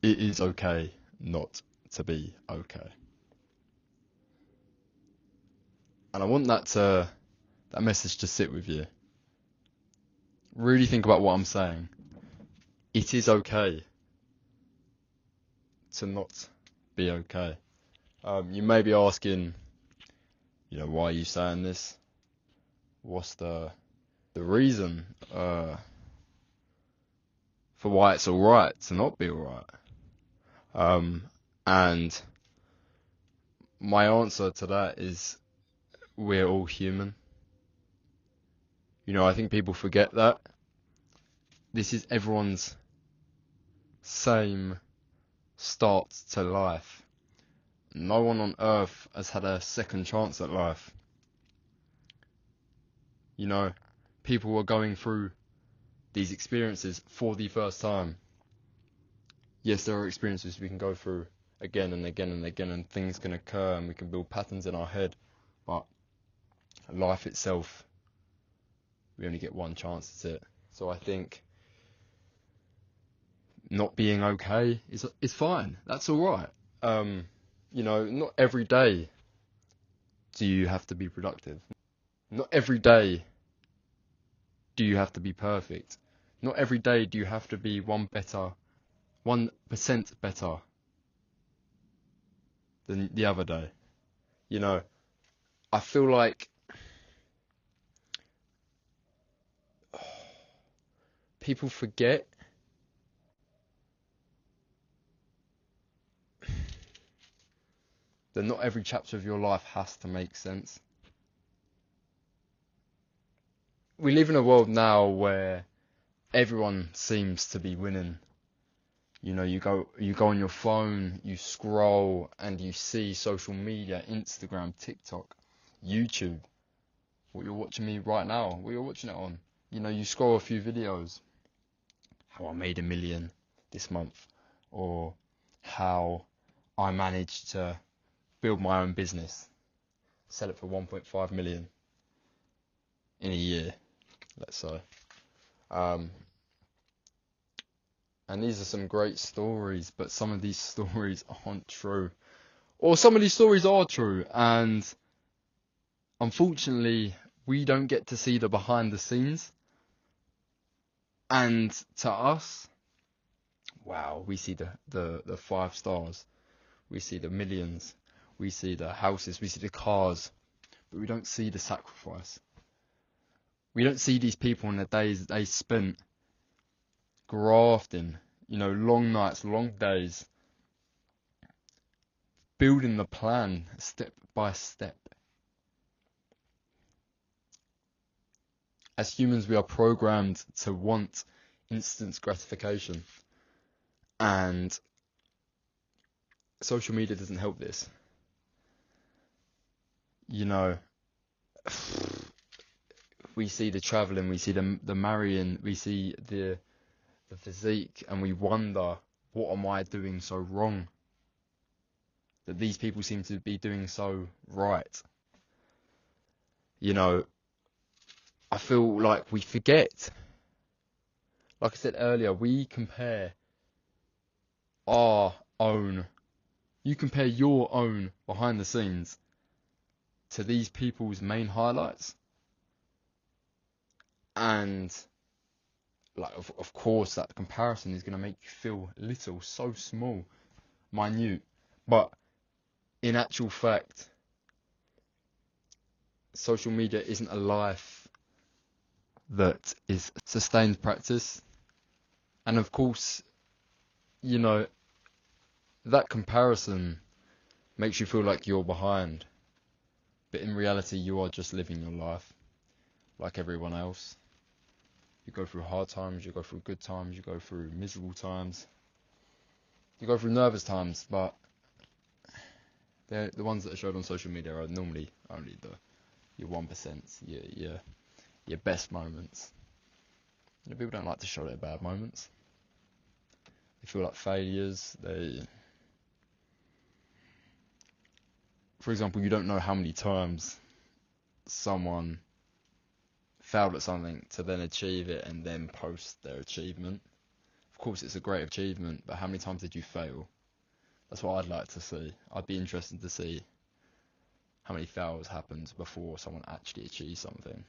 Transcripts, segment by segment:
it is okay not to be okay. And I want that message to sit with you. Really think about what I'm saying. It is okay to not be okay. You may be asking, why are you saying this? What's the reason for why it's alright to not be alright? And my answer to that is we're all human. I think people forget that. This is everyone's same start to life. No one on earth has had a second chance at life. People are going through these experiences for the first time. Yes, there are experiences we can go through again and again and again, and things can occur and we can build patterns in our head, but life itself, we only get one chance at it. So I think not being okay is fine. That's alright. Not every day do you have to be productive. Not every day do you have to be perfect. Not every day do you have to be 1% better than the other day. I feel like people forget that not every chapter of your life has to make sense. We live in a world now where everyone seems to be winning. You go on your phone, you scroll, and you see social media, Instagram, TikTok, YouTube. What you're watching me right now, what you're watching it on. You scroll a few videos. How I made $1 million this month, or how I managed to build my own business, sell it for 1.5 million in a year, let's say. And these are some great stories, but some of these stories aren't true. Or some of these stories are true, and unfortunately, we don't get to see the behind the scenes. And to us, wow, we see the 5 stars, we see the millions, we see the houses, we see the cars, but we don't see the sacrifice. We don't see these people in the days that they spent grafting, long nights, long days, building the plan step by step. As humans, we are programmed to want instant gratification, and social media doesn't help this. We see the traveling, we see the marrying, we see the physique, and we wonder, what am I doing so wrong that these people seem to be doing so right? I feel like we forget. Like I said earlier, we compare you compare your own behind the scenes to these people's main highlights. And of course that comparison is going to make you feel little, so small, minute. But in actual fact, social media isn't a life that is sustained practice. And of course, that comparison makes you feel like you're behind. But in reality, you are just living your life like everyone else. You go through hard times, you go through good times, you go through miserable times, you go through nervous times, but the ones that are showed on social media are normally only your 1%, your best moments. People don't like to show their bad moments. They feel like failures. For example, you don't know how many times someone failed at something to then achieve it and then post their achievement. Of course, it's a great achievement, but how many times did you fail? That's what I'd like to see. I'd be interested to see how many fails happened before someone actually achieves something.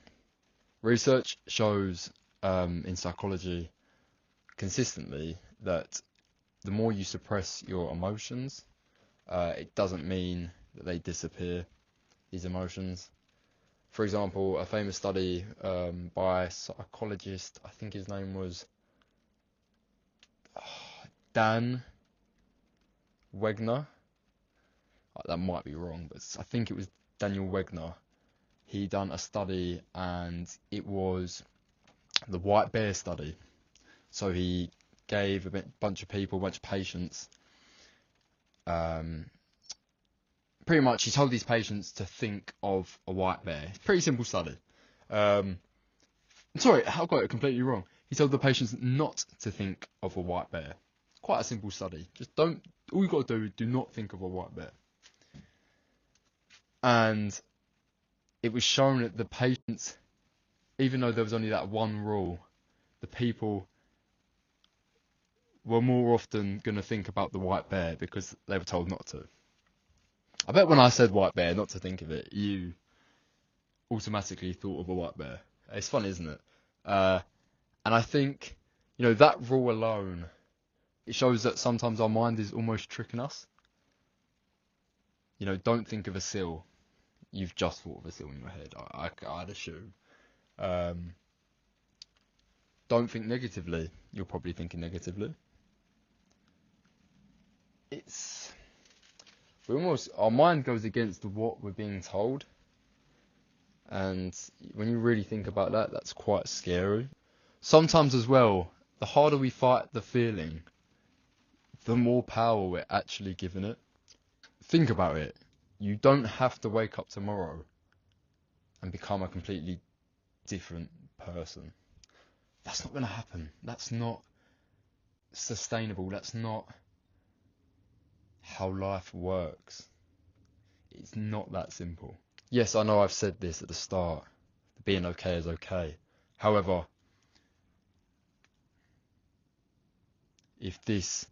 Research shows in psychology consistently that the more you suppress your emotions, it doesn't mean that they disappear, these emotions. For example, a famous study by a psychologist, I think his name was Dan Wegner. That might be wrong, but I think it was Daniel Wegner. He done a study, and it was the white bear study. So he gave a bunch of people, a bunch of patients, pretty much he told these patients to think of a white bear. Pretty simple study. Sorry, I got it completely wrong. He told the patients not to think of a white bear. Quite a simple study. Just don't, all you got to do is do not think of a white bear. And it was shown that the patients, even though there was only that one rule, the people were more often going to think about the white bear because they were told not to. I bet when I said white bear, not to think of it, you automatically thought of a white bear. It's fun, isn't it? And I think, that rule alone, it shows that sometimes our mind is almost tricking us. Don't think of a seal. You've just thought of a seal in your head, I'd assume. Don't think negatively. You're probably thinking negatively. Our mind goes against what we're being told. And when you really think about that, that's quite scary. Sometimes as well, the harder we fight the feeling, the more power we're actually giving it. Think about it. You don't have to wake up tomorrow and become a completely different person. That's not going to happen. That's not sustainable. That's not how life works. It's not that simple. Yes, I know I've said this at the start. Being okay is okay. However, if this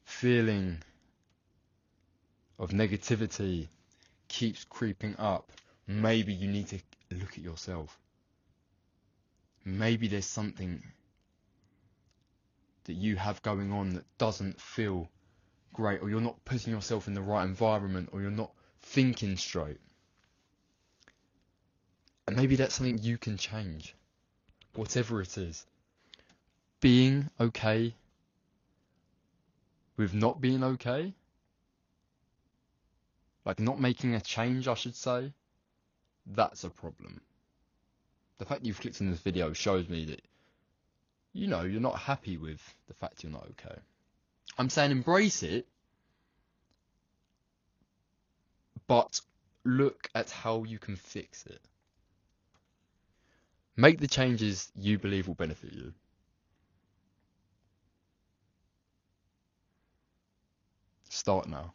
feeling of negativity keeps creeping up, maybe you need to look at yourself. Maybe there's something that you have going on that doesn't feel great, or you're not putting yourself in the right environment, or you're not thinking straight. And maybe that's something you can change. Whatever it is. Being okay with not being okay, like not making a change, I should say, that's a problem. The fact you've clicked on this video shows me that, you're not happy with the fact you're not okay. I'm saying embrace it, but look at how you can fix it. Make the changes you believe will benefit you. Start now.